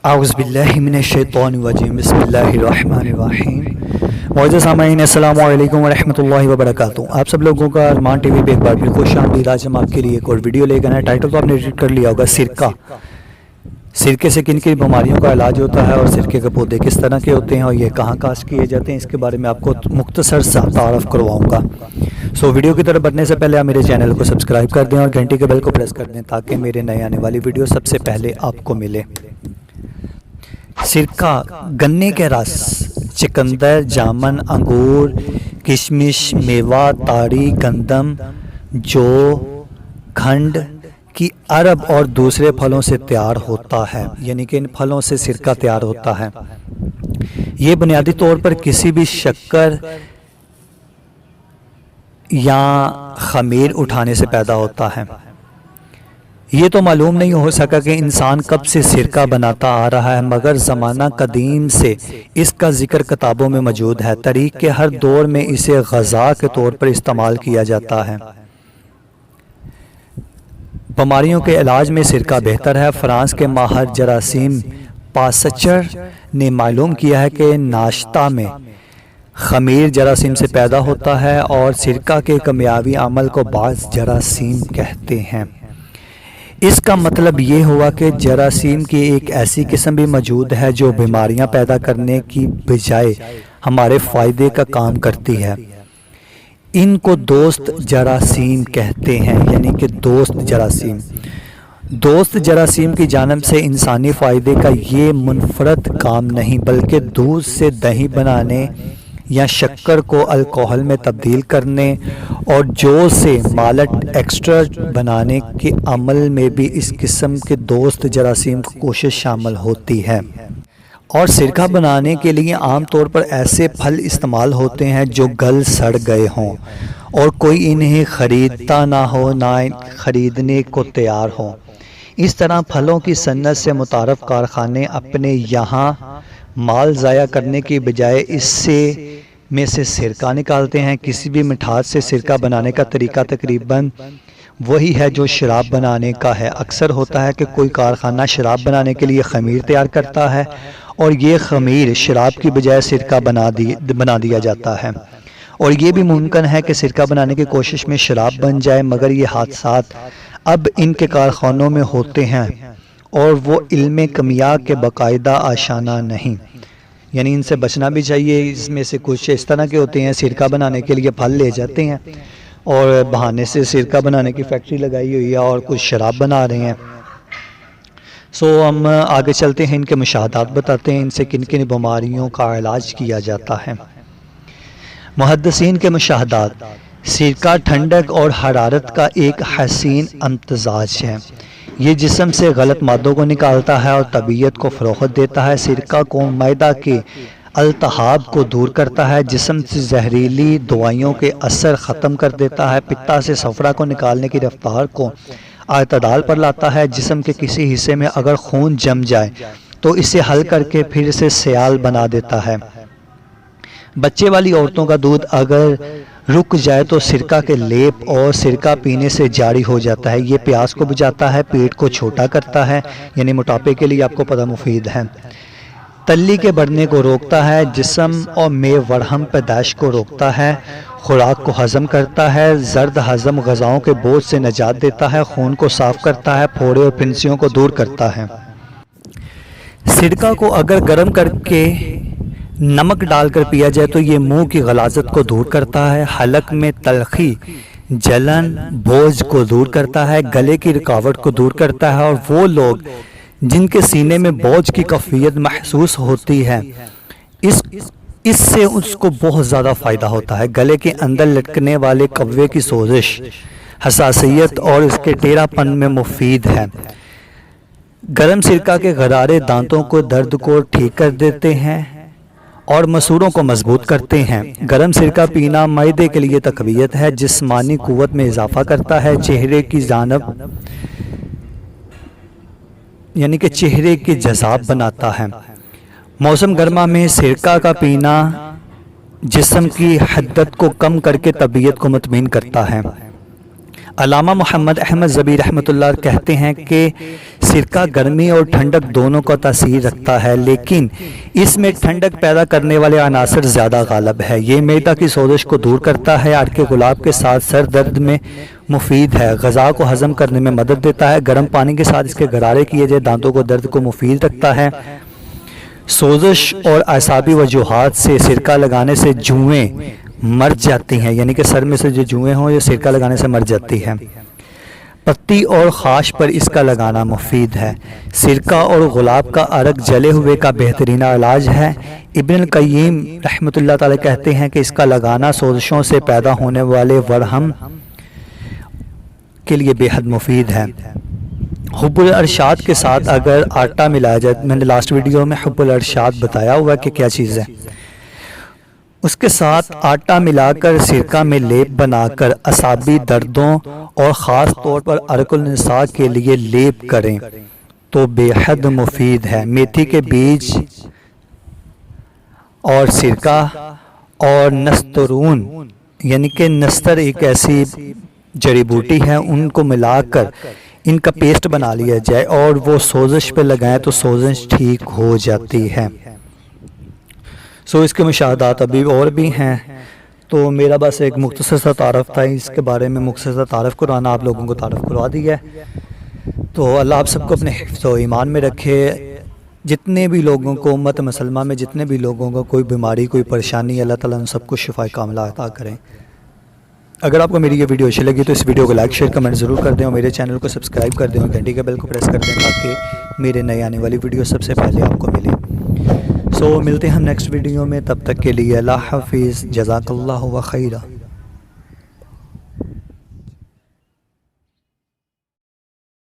اعوذ باللہ من الشیطان الرجیم بسم اللہ الرحمن الرحیم۔ معزز سامعین السلام علیکم ورحمۃ اللہ وبرکاتہ۔ آپ سب لوگوں کا ارمان ٹی وی پہ ایک بار پھر خوش آمدید۔ آج ہم آپ کے لیے ایک اور ویڈیو لے کر آئے۔ ٹائٹل تو آپ نے ریڈ کر لیا ہوگا، سرکہ۔ سرکے سے کن کن بیماریوں کا علاج ہوتا ہے اور سرکے کے پودے کس طرح کے ہوتے ہیں اور یہ کہاں کاشت کیے جاتے ہیں، اس کے بارے میں آپ کو مختصر سا تعارف کرواؤں گا۔ ویڈیو کی طرف بڑھنے سے پہلے آپ میرے چینل کو سبسکرائب کر دیں اور گھنٹی کے بیل کو پریس کر دیں تاکہ میرے نئے آنے والی ویڈیو سب سے پہلے آپ کو ملے۔ سرکہ گنے کے رس، چقندر، جامن، انگور، کشمش، میوہ، تاری، گندم، جو، کھنڈ کی عرب اور دوسرے پھلوں سے تیار ہوتا ہے، یعنی کہ ان پھلوں سے سرکہ تیار ہوتا ہے۔ یہ بنیادی طور پر کسی بھی شکر یا خمیر اٹھانے سے پیدا ہوتا ہے۔ یہ تو معلوم نہیں ہو سکا کہ انسان کب سے سرکہ بناتا آ رہا ہے، مگر زمانہ قدیم سے اس کا ذکر کتابوں میں موجود ہے۔ تاریخ کے ہر دور میں اسے غذا کے طور پر استعمال کیا جاتا ہے۔ بیماریوں کے علاج میں سرکہ بہتر ہے۔ فرانس کے ماہر جراثیم پاسچر نے معلوم کیا ہے کہ ناشتہ میں خمیر جراثیم سے پیدا ہوتا ہے اور سرکہ کے کیمیاوی عمل کو بعض جراثیم کہتے ہیں۔ اس کا مطلب یہ ہوا کہ جراثیم کی ایک ایسی قسم بھی موجود ہے جو بیماریاں پیدا کرنے کی بجائے ہمارے فائدے کا کام کرتی ہے۔ ان کو دوست جراثیم کہتے ہیں، یعنی کہ دوست جراثیم۔ دوست جراثیم کی جانب سے انسانی فائدے کا یہ منفرد کام نہیں بلکہ دودھ سے دہی بنانے یا شکر کو الکحل میں تبدیل کرنے اور جو سے مالٹ ایکسٹرا بنانے کے عمل میں بھی اس قسم کے دوست جراثیم کی کوشش شامل ہوتی ہے۔ اور سرکہ بنانے کے لیے عام طور پر ایسے پھل استعمال ہوتے ہیں جو گل سڑ گئے ہوں اور کوئی انہیں خریدتا نہ ہو، نہ خریدنے کو تیار ہو۔ اس طرح پھلوں کی صنعت سے متعارف کارخانے اپنے یہاں مال ضائع کرنے کی بجائے اس میں سے سرکہ نکالتے ہیں۔ کسی بھی مٹھاس سے سرکہ بنانے کا طریقہ تقریباً وہی ہے جو شراب بنانے کا ہے۔ اکثر ہوتا ہے کہ کوئی کارخانہ شراب بنانے کے لیے خمیر تیار کرتا ہے اور یہ خمیر شراب کی بجائے سرکہ بنا دیا جاتا ہے، اور یہ بھی ممکن ہے کہ سرکہ بنانے کی کوشش میں شراب بن جائے، مگر یہ حادثات اب ان کے کارخانوں میں ہوتے ہیں اور وہ علم کیمیا کے باقاعدہ آشنا نہیں، یعنی ان سے بچنا بھی چاہیے۔ اس میں سے کچھ اس طرح کے ہوتے ہیں، سرکہ بنانے کے لیے پھل لے جاتے ہیں اور بہانے سے سرکہ بنانے کی فیکٹری لگائی ہوئی ہے اور کچھ شراب بنا رہے ہیں۔ ہم آگے چلتے ہیں، ان کے مشاہدات بتاتے ہیں، ان سے کن کن بیماریوں کا علاج کیا جاتا ہے۔ محدثین کے مشاہدات: سرکہ ٹھنڈک اور حرارت کا ایک حسین امتزاج ہے۔ یہ جسم سے غلط مادوں کو نکالتا ہے اور طبیعت کو فروغ دیتا ہے۔ سرکہ کو معدہ کے التہاب کو دور کرتا ہے، جسم سے زہریلی دوائیوں کے اثر ختم کر دیتا ہے، پتا سے صفرا کو نکالنے کی رفتار کو اعتدال پر لاتا ہے۔ جسم کے کسی حصے میں اگر خون جم جائے تو اسے حل کر کے پھر سے سیال بنا دیتا ہے۔ بچے والی عورتوں کا دودھ اگر رک جائے تو سرکہ کے لیپ اور سرکہ پینے سے جاری ہو جاتا ہے۔ یہ پیاس کو بجھاتا ہے، پیٹ کو چھوٹا کرتا ہے، یعنی موٹاپے کے لیے آپ کو پتہ مفید ہے۔ تلی کے بڑھنے کو روکتا ہے، جسم اور میں ورہم پیدائش کو روکتا ہے، خوراک کو ہضم کرتا ہے، زرد ہضم غذاؤں کے بوجھ سے نجات دیتا ہے، خون کو صاف کرتا ہے، پھوڑے اور پھنسیوں کو دور کرتا ہے۔ سرکہ کو اگر گرم کر کے نمک ڈال کر پیا جائے تو یہ منہ کی غلاظت کو دور کرتا ہے، حلق میں تلخی، جلن، بوجھ کو دور کرتا ہے، گلے کی رکاوٹ کو دور کرتا ہے، اور وہ لوگ جن کے سینے میں بوجھ کی کیفیت محسوس ہوتی ہے اس سے اس کو بہت زیادہ فائدہ ہوتا ہے۔ گلے کے اندر لٹکنے والے کوے کی سوزش، حساسیت اور اس کے ٹیڑھا پن میں مفید ہے۔ گرم سرکہ کے غرارے دانتوں کو درد کو ٹھیک کر دیتے ہیں اور مسوڑوں کو مضبوط کرتے ہیں۔ گرم سرکہ پینا معدے کے لیے تقویت ہے، جسمانی قوت میں اضافہ کرتا ہے، چہرے کی جانب یعنی کہ چہرے کی جذاب بناتا ہے۔ موسم گرما میں سرکہ کا پینا جسم کی حدت کو کم کر کے طبیعت کو مطمئن کرتا ہے۔ علامہ محمد احمد زبیر رحمۃ اللہ کہتے ہیں کہ سرکہ گرمی اور ٹھنڈک دونوں کا تاثیر رکھتا ہے، لیکن اس میں ٹھنڈک پیدا کرنے والے عناصر زیادہ غالب ہے۔ یہ معدہ کی سوزش کو دور کرتا ہے، عرق گلاب کے ساتھ سر درد میں مفید ہے، غذا کو ہضم کرنے میں مدد دیتا ہے، گرم پانی کے ساتھ اس کے غرارے کیے جائے دانتوں کو درد کو مفید رکھتا ہے۔ سوزش اور اعصابی وجوہات سے سرکہ لگانے سے جوئیں مر جاتی ہیں، یعنی کہ سر میں سے جو جوئیں ہوں یہ سرکہ لگانے سے مر جاتی ہیں۔ پتی اور خاش پر اس کا لگانا مفید ہے۔ سرکہ اور گلاب کا عرق جلے ہوئے کا بہترین علاج ہے۔ ابن القیم رحمۃ اللہ تعالی کہتے ہیں کہ اس کا لگانا سوزشوں سے پیدا ہونے والے ورم کے لیے بے حد مفید ہے۔ حب الارشاد کے ساتھ اگر آٹا ملایا جائے، میں نے لاسٹ ویڈیو میں حب الارشاد بتایا ہوا کہ کیا چیز ہے، اس کے ساتھ آٹا ملا کر سرکہ میں لیپ بنا کر اعصابی دردوں اور خاص طور پر عرق النساء کے لیے لیپ کریں تو بے حد مفید ہے۔ میتھی کے بیج اور سرکہ اور نسترون، یعنی کہ نستر ایک ایسی جڑی بوٹی ہے، ان کو ملا کر ان کا پیسٹ بنا لیا جائے اور وہ سوزش پہ لگائیں تو سوزش ٹھیک ہو جاتی ہے۔ اس کے مشاہدات ابھی اور بھی ہیں، تو میرا بس ایک مختصر سا تعارف تھا، اس کے بارے میں مختصر سا تعارف کرانا، آپ لوگوں کو تعارف کروا دیا ہے۔ تو اللہ آپ سب کو اپنے حفظ و ایمان میں رکھے۔ جتنے بھی لوگوں کو امت مسلمہ میں جتنے بھی لوگوں کو کوئی بیماری کوئی پریشانی، اللہ تعالیٰ ان سب کو شفا کاملہ عطا کریں۔ اگر آپ کو میری یہ ویڈیو اچھی لگی تو اس ویڈیو کو لائک شیئر کمنٹ ضرور کر دیں اور میرے چینل کو سبسکرائب کر دیں اور گھنٹی کے بیل کو پریس کر دیں تاکہ میرے نئے آنے والی ویڈیو سب سے پہلے آپ کو ملے۔ ملتے ہیں ہم نیکسٹ ویڈیو میں، تب تک کے لیے اللہ حافظ، جزاک اللہ و خیرہ۔